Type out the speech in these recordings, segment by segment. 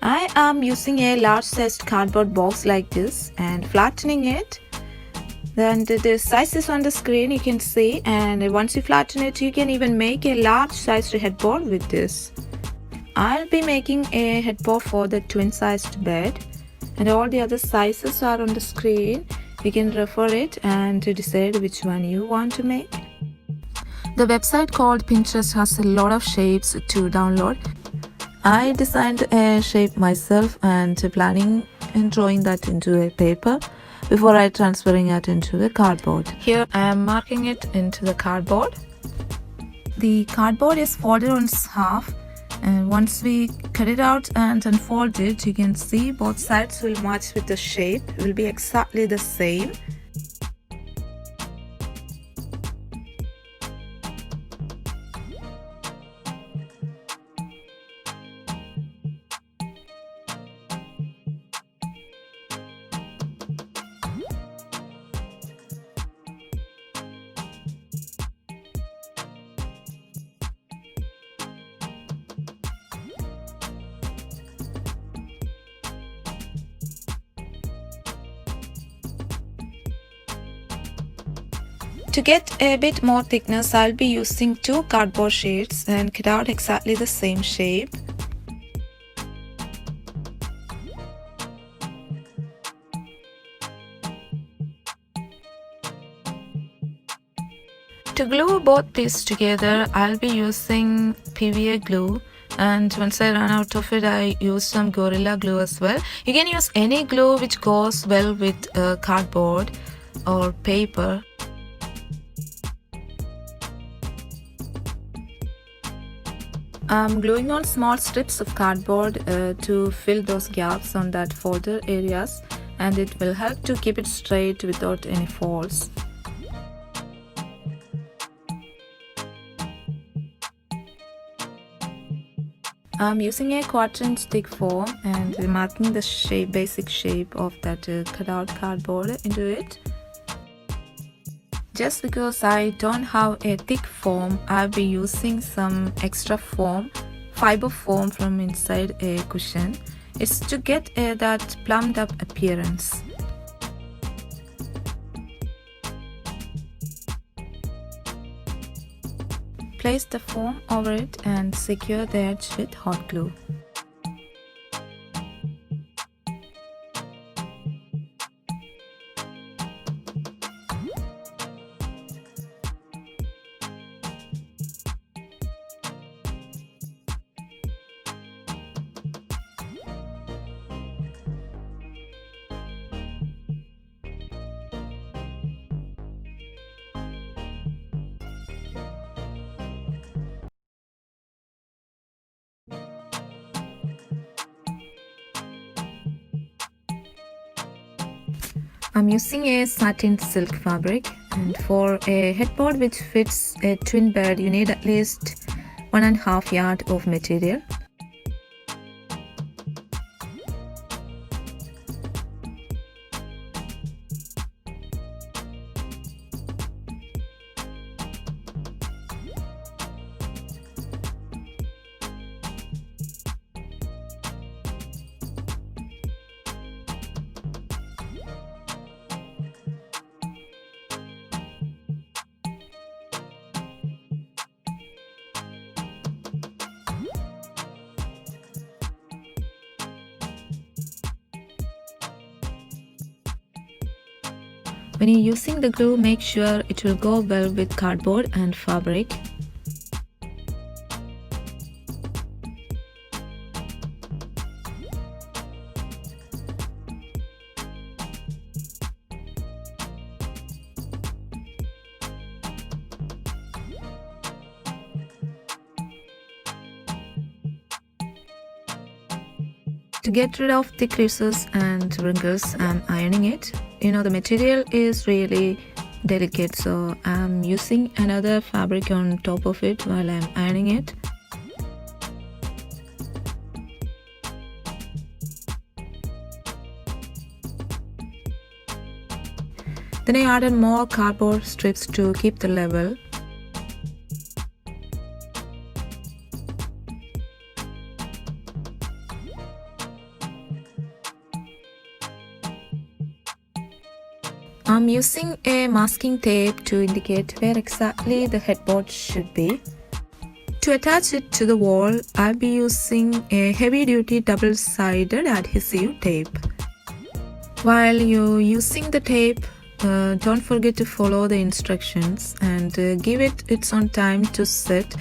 I am using a large sized cardboard box like this and flattening it. Then the size is on the screen, you can see, and once you flatten it you can even make a large sized headboard with this. I'll be making a headboard for the twin sized bed, and all the other sizes are on the screen. You can refer it and decide which one you want to make. The website called Pinterest has a lot of shapes to download. I designed a shape myself and planning and drawing that into a paper before I transferring it into the cardboard. Here I am marking it into the cardboard. The cardboard is folded on half, and once we cut it out and unfold it, you can see both sides will match with the shape, will be exactly the same. To get a bit more thickness, I'll be using 2 cardboard sheets and cut out exactly the same shape. To glue both these together, I'll be using PVA glue, and once I run out of it, I use some Gorilla Glue as well. You can use any glue which goes well with cardboard or paper. I'm gluing on small strips of cardboard to fill those gaps on that folded areas, and it will help to keep it straight without any folds. I'm using a 1/4 inch thick foam and marking the basic shape of that cut out cardboard into it. Just because I don't have a thick foam, I'll be using some extra foam, fiber foam from inside a cushion. It's to get that plumped up appearance. Place the foam over it and secure the edge with hot glue. I'm using a satin silk fabric, and for a headboard which fits a twin bed you need at least 1.5 yards of material. When you're using the glue, make sure it will go well with cardboard and fabric. To get rid of the creases and wrinkles, I'm ironing it. You know, the material is really delicate, so I'm using another fabric on top of it while I'm ironing it. Then I added more cardboard strips to keep the level. I'm using a masking tape to indicate where exactly the headboard should be. To attach it to the wall, I'll be using a heavy-duty double-sided adhesive tape. While you're using the tape, don't forget to follow the instructions and give it its own time to set.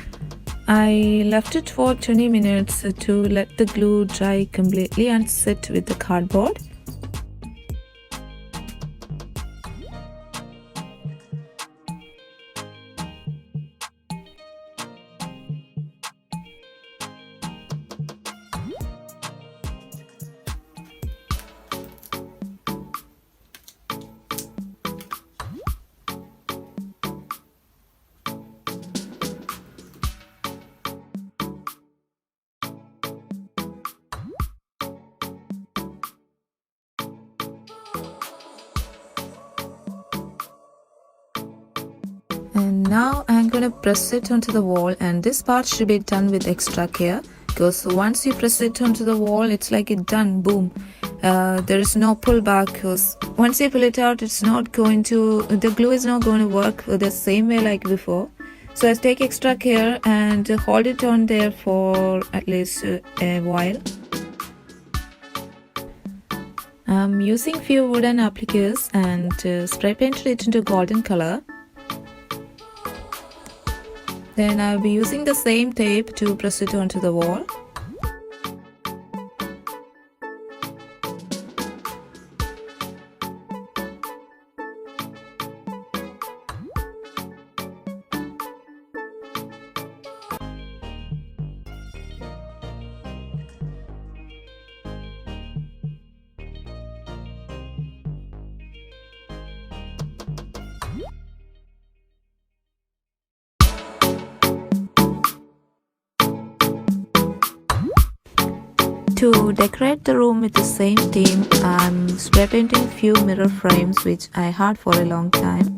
I left it for 20 minutes to let the glue dry completely and set with the cardboard. And now I'm gonna press it onto the wall, and this part should be done with extra care because once you press it onto the wall, it's like it's done, boom. There is no pullback because once you pull it out, the glue is not going to work the same way like before. So I take extra care and hold it on there for at least a while. I'm using few wooden appliques and spray painted it into golden color. Then I'll be using the same tape to press it onto the wall. To decorate the room with the same theme, I'm spray painting few mirror frames which I had for a long time.